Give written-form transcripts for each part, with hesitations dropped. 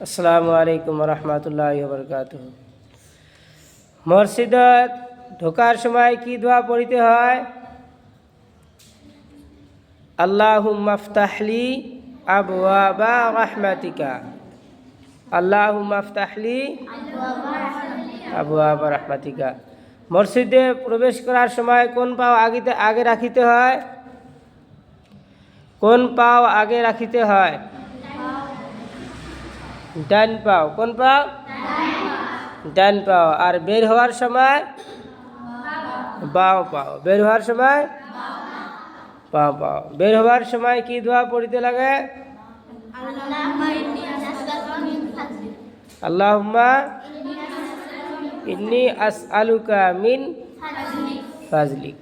আসসালামু আলাইকুম রহমতুল্লাহি ওয়া বারাকাতুহু। মসজিদত ঢোকার সময় কি দোয়া পড়তে হয়? আল্লাহুম্মা আফতাহলি আবওয়াবা রাহমাতিকা। আল্লাহুম্মা আফতাহলি আবওয়াবা রাহমাতিকা। মসজিদে প্রবেশ করার সময় কোন পাও আগে রাখিতে হয়? কোন পাও আগে রাখিতে হয়? ডান পাও। কোন পাও? ডান পাও। আর বের হওয়ার সময় বাও পাও। বের হওয়ার সময় বাও পাও। বের হওয়ার সময় কি দোয়া পড়তে লাগে? আল্লাহুম্মা ইন্নী আসআলুকা মিন ফাজলিক।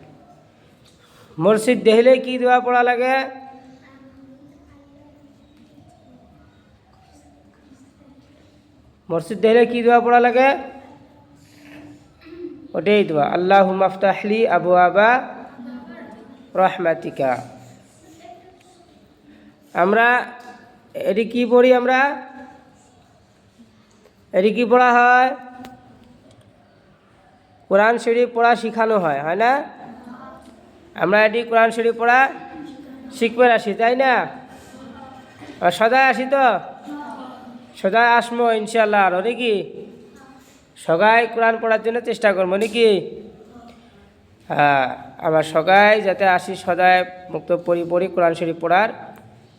মসজিদ দেখলে কি দোয়া পড়া লাগে? মসজিদ দেখলে কি দোয়া পড়া লাগে? ওটাই দোয়া, আল্লাহুম্মা আফতাহলি আবওয়াবা রাহমাতিকা। আমরা এটি কি পড়ি? আমরা এটি কি পড়া হয়? কোরআন শরীফ পড়া শিখানো হয়, হয় না? আমরা এটি কোরআন শরীফ পড়া শিখবে আসি, তাই না? সদায় আসি তো? সদায় আসবো ইনশাল্লাহ। আরও নাকি সবাই কোরআন পড়ার জন্য চেষ্টা করবো নাকি? হ্যাঁ, আমার সবাই যাতে আসি সদায় মুক্ত পড়ি কোরআন শরীফ পড়ার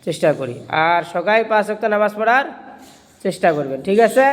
চেষ্টা করি। আর সবাই 5 ওয়াক্ত নামাজ পড়ার চেষ্টা করবেন, ঠিক আছে?